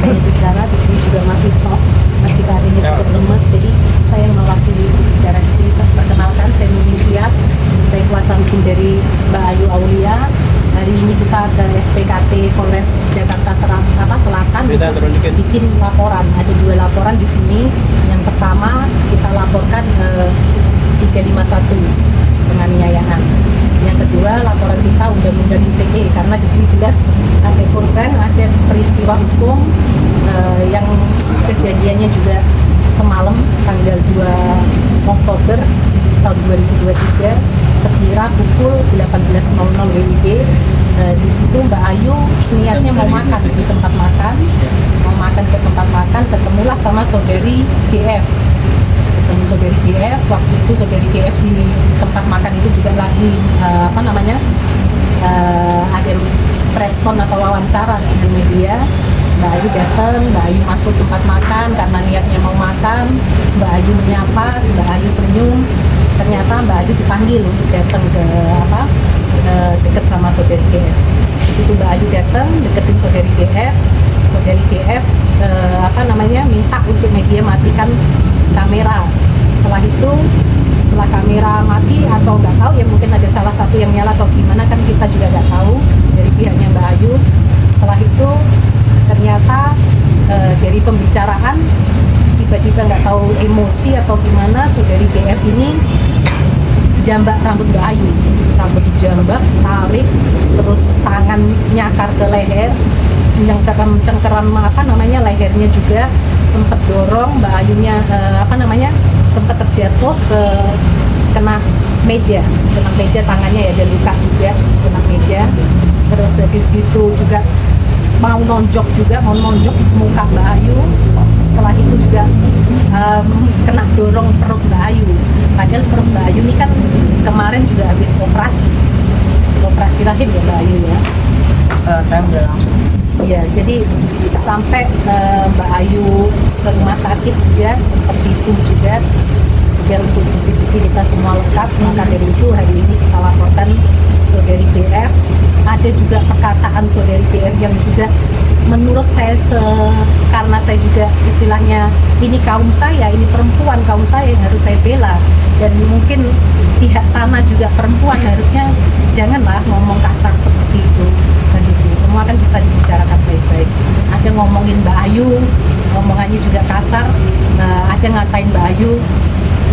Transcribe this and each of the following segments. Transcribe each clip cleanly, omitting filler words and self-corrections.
saya bicara di sini juga masih shock, masih keadaannya cukup lemes, jadi saya yang mewakili bicara di sini. Perkenalkan, saya Nuni Tias, saya kuasa hukum dari Mbak Ayu Aulia. Hari ini kita ke SPKT Polres Jakarta Selatan untuk bikin laporan. Ada 2 laporan di sini. Yang pertama kita laporkan 351 penganiayaan. Yang kedua laporan kita undang-undang ITE, karena di sini jelas ada korban, ada peristiwa hukum yang kejadiannya juga semalam tanggal 2 Oktober tahun 2023 sekira pukul 18.00 WIB. Di situ Mbak Ayu niatnya mau makan di tempat makan, ke tempat makan, ketemulah sama saudari GF. Ketemu saudari GF, waktu itu saudari GF di tempat makan itu juga lagi ada preskon atau wawancara dengan media. Mbak Ayu datang, Mbak Ayu masuk tempat makan karena niatnya mau makan. Mbak Ayu menyapa, Mbak Ayu senyum. Ternyata Mbak Ayu dipanggil untuk datang ke deket sama saudari GF. Begitu Mbak Ayu datang deketin saudari GF, minta untuk media matikan kamera. Setelah itu, setelah kamera mati atau nggak tahu ya, mungkin ada salah satu yang nyala atau gimana, kan kita juga nggak tahu dari pihaknya Mbak Ayu. Setelah itu ternyata dari pembicaraan tiba-tiba nggak tahu emosi atau gimana, saudari GF ini jambak rambut Mbak Ayu, rambut dijambak, tarik, terus tangan nyakar ke leher, cengkeram lehernya juga sempat dorong Mbak Ayunya sempat terjatuh kena meja tangannya ya, ada luka juga kena meja. Terus habis gitu juga mau nonjok muka Mbak Ayu. Setelah itu juga kena dorong perut Mbak Ayu. Padahal perut Mbak Ayu ini kan kemarin juga habis operasi rahim ya Mbak Ayu ya. Udah langsung. Ya, jadi sampai Mbak Ayu ke rumah sakit juga, sempat visum juga untuk bukti-bukti kita semua lengkap. Maka dari itu hari ini kita laporkan saudari BF. Ada juga perkataan saudari BF yang juga menurut saya karena saya juga istilahnya ini kaum saya, ini perempuan kaum saya yang harus saya bela, dan mungkin pihak sana juga perempuan, harusnya janganlah ngomong kasar seperti itu. Dan itu semua kan bisa dibicarakan baik-baik. Ada ngomongin Mbak Ayu, ngomongannya juga kasar. Ada ngatain Mbak Ayu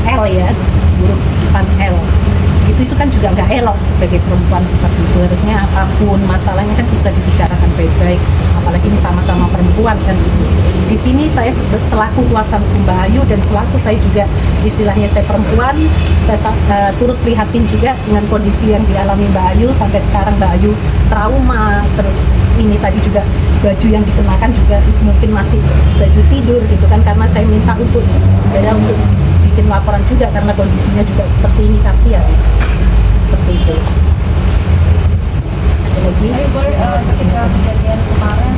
L ya, huruf depan L. Itu kan juga nggak elok sebagai perempuan seperti itu. Harusnya apapun masalahnya kan bisa dibicarakan baik-baik, apalagi ini sama-sama perempuan kan gitu. Di sini saya selaku kuasa hukum Mbak Ayu dan selaku saya juga istilahnya saya perempuan, saya turut prihatin juga dengan kondisi yang dialami Mbak Ayu. Sampai sekarang Mbak Ayu trauma, terus ini tadi juga baju yang dikenakan juga mungkin masih baju tidur gitu kan, karena saya minta untuk segera untuk bikin laporan juga karena kondisinya juga seperti ini, kasihan seperti itu. Ada lagi? Ketika kejadian kemarin,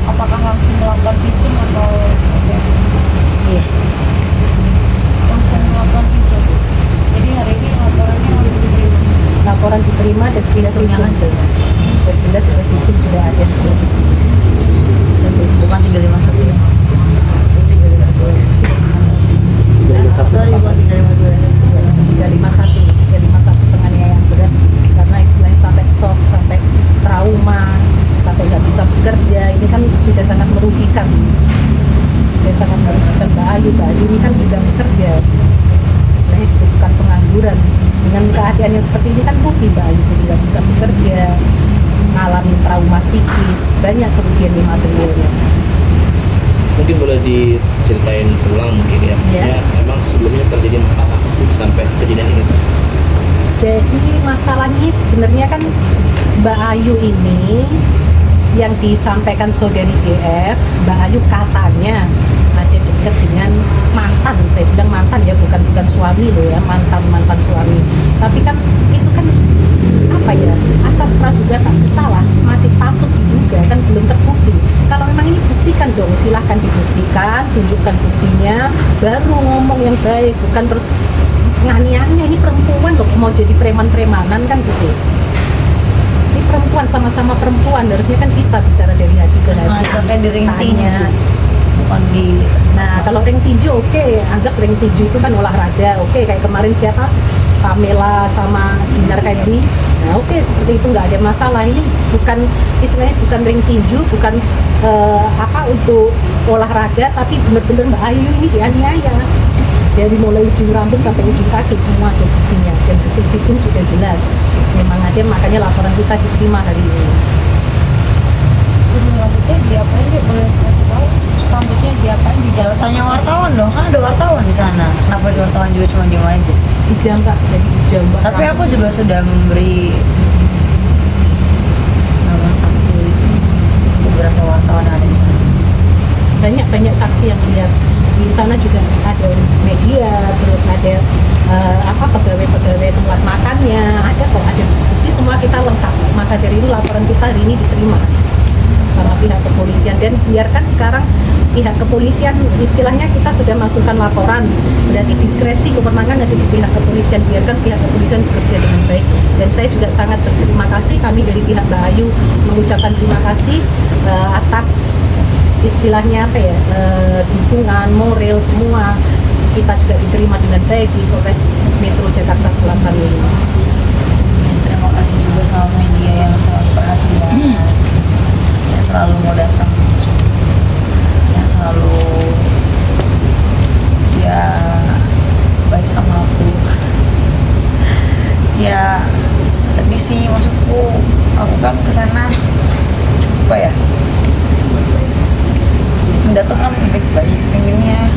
apakah langsung melakukan visum atau seperti apa? Iya. Langsung melakukan visum. Jadi hari ini laporannya langsung diterima. Laporan diterima dan sudah visum. Jelas sudah visum, sudah ada di sini visum. Bukan 351 ya? Sorry, bukan 351 penganiayaan berat, karena istilahnya sampai shock, sampai trauma, sampai nggak bisa bekerja. Ini kan sudah sangat merugikan, Mbak Ayu. Mbak Ayu ini kan juga bekerja, istilahnya bukan pengangguran. Dengan keadaan yang seperti ini kan rugi Mbak Ayu, jadi nggak bisa bekerja, ngalamin trauma psikis, banyak kerugian di materialnya. Mungkin boleh diceritain ulang mungkin ya. Ya. Memang sebelumnya terjadi masalah apa sih sampai kejadian ini? Jadi masalahnya sebenarnya kan Mbak Ayu ini yang disampaikan saudari GF, Mbak Ayu katanya ada dekat dengan mantan. Saya bilang mantan ya, bukan suami loh ya, mantan suami. Tapi kan itu kan asas praduga tak bersalah, masih patut diduga, kan belum terbukti. Kalau memang ini buktikan dong, silahkan dibuktikan, tunjukkan buktinya, baru ngomong yang baik, bukan terus nganiannya. Ini perempuan loh, mau jadi preman-premanan kan gitu. Ini perempuan, sama-sama perempuan, harusnya kan bisa bicara dari hati ke hati. Sampai kayak di ring tinju, bukan di. Nah, kalau ring tinju oke, anggap ring tinju itu kan olahraga. Oke, kayak kemarin siapa? Pamela sama Dinar Kandi. Nah, oke, seperti itu nggak ada masalah. Ini bukan istilahnya bukan ring tinju, bukan untuk olahraga, tapi benar-benar Mbak Ayu ini dianiaya. Dari mulai ujung rambut sampai ujung kaki semua ada buktinya, dan hasil visum sudah jelas. Memang ada, makanya laporan kita diterima hari ini. Ujung rambutnya diapain dia, boleh kasih tahu? Rambutnya diapain di jalan? Tanya wartawan dong, kan ada wartawan di sana. Kenapa di wartawan juga cuma diem aja? Dijambak, jadi dijambak. Tapi aku juga sudah memberi nama saksi beberapa wartawan yang ada di sana. banyak saksi yang lihat di sana, juga ada media, terus ada pegawai-pegawai tempat makannya, ada kok, ada bukti semua kita lengkap. Maka dari itu laporan kita hari ini diterima sama pihak kepolisian, dan biarkan sekarang pihak kepolisian, istilahnya kita sudah masukkan laporan, berarti diskresi kewenangan ada di pihak kepolisian, biarkan pihak kepolisian bekerja dengan baik. Dan saya juga sangat berterima kasih, kami dari pihak Mbak Ayu mengucapkan terima kasih atas istilahnya dukungan moral semua, kita juga diterima dengan baik di Polres Metro Jakarta Selatan ini. Terima kasih juga sama media yang selalu perhatian, yang selalu mau datang, yang selalu ya baik sama aku. Ya sedih sih, maksudku aku kan kesana apa ya, mendatangkan baik-baik, pengennya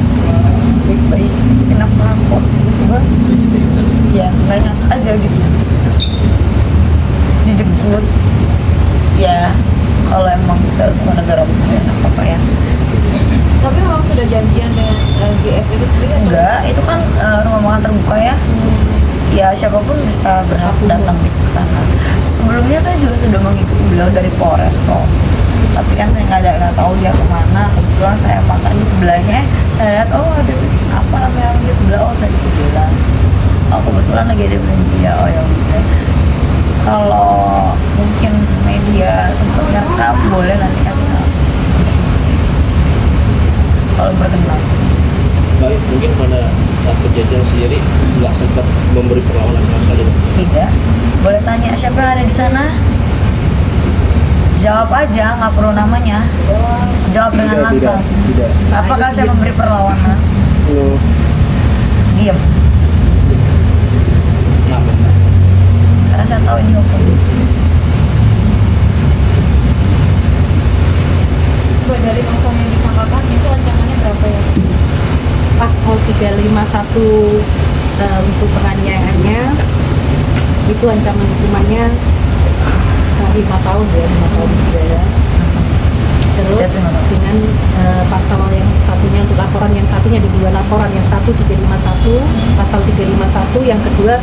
baik-baik, kenapa kok tiba-tiba ya nggak nyangka aja gitu dijemput. Ya kalau emang kita ke negara hukum ya apa ya. Tapi memang sudah janjian dengan GF itu sendiri? Enggak, itu kan rumah makan terbuka ya. Ya siapapun bisa berhak datang ke sana. Sebelumnya saya juga sudah mengikuti beliau dari Polres kok. Tapi kan saya nggak tahu dia kemana. Kebetulan saya makan di sebelahnya, saya lihat oh ada apa namanya di sebelah, oh saya di sebelah. Oh kebetulan lagi ada media, oh ya udah. Kalau mungkin media sempat ngerekam, boleh nanti kasih tahu. Kalau berkenan. Baik, mungkin pada saat kejadian sendiri nggak sempat memberi perlawanan sama sekali, Pak? Tidak. Boleh tanya siapa yang ada di sana? Jawab aja, nggak perlu namanya. Jawab dengan lantang. Tidak. Apakah saya memberi perlawanan? Diam. Kenapa? Karena saya tahu ini hukum. Coba dari pasal yang disangkakan itu ancamannya berapa ya? Pasal 351 untuk penganiayaannya itu ancaman hukumannya sekitar 5 tahun ya, 5 tahun penjara. Terus dengan pasal yang satunya untuk laporan, yang satunya ada 2 laporan, yang satu 351, pasal 351, yang kedua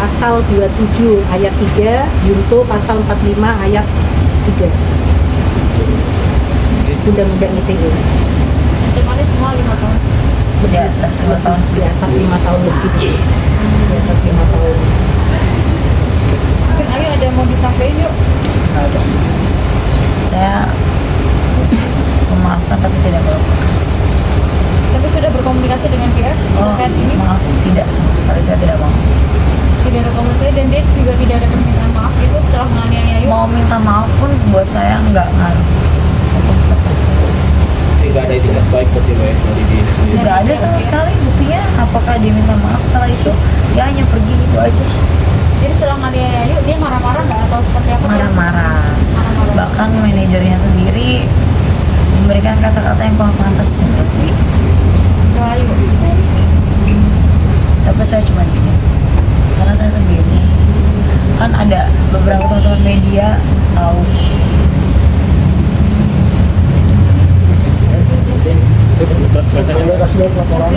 pasal 27 ayat 3 junto pasal 45 ayat 3 Undang-Undang ITE. Ancamannya semua 5 tahun. Di atas 5 tahun Di atas 5 tahun lebih. Di atas 5 tahun. Mungkin Ayu ada yang mau disampaikan yuk? saya memaafkan tapi tidak melakukan. Tapi sudah berkomunikasi dengan GF Oh, terkait ini? maaf, tidak sama sekali, saya tidak mau. Tidak ada komunikasi dan dia juga tidak ada permintaan maaf itu setelah menganiaya Ayu? Mau minta maaf pun buat saya nggak ngaruh. Hukum tetap aja. Tidak ada itikat baik berarti, Pak, ya, dari diri sendiri. Nggak ada sama sekali buktinya. Apakah dia minta maaf setelah itu? Dia hanya pergi gitu aja. Jadi setelah menganiaya Ayu dia marah-marah nggak atau seperti apa? Marah-marah. Marah-marah. Bahkan manajernya sendiri memberikan kata-kata yang kurang pantas seperti Ke Ayu. tapi saya cuma gini karena saya sendiri kan ada beberapa teman-teman media tahu. Rasanya Kasih lihat laporan.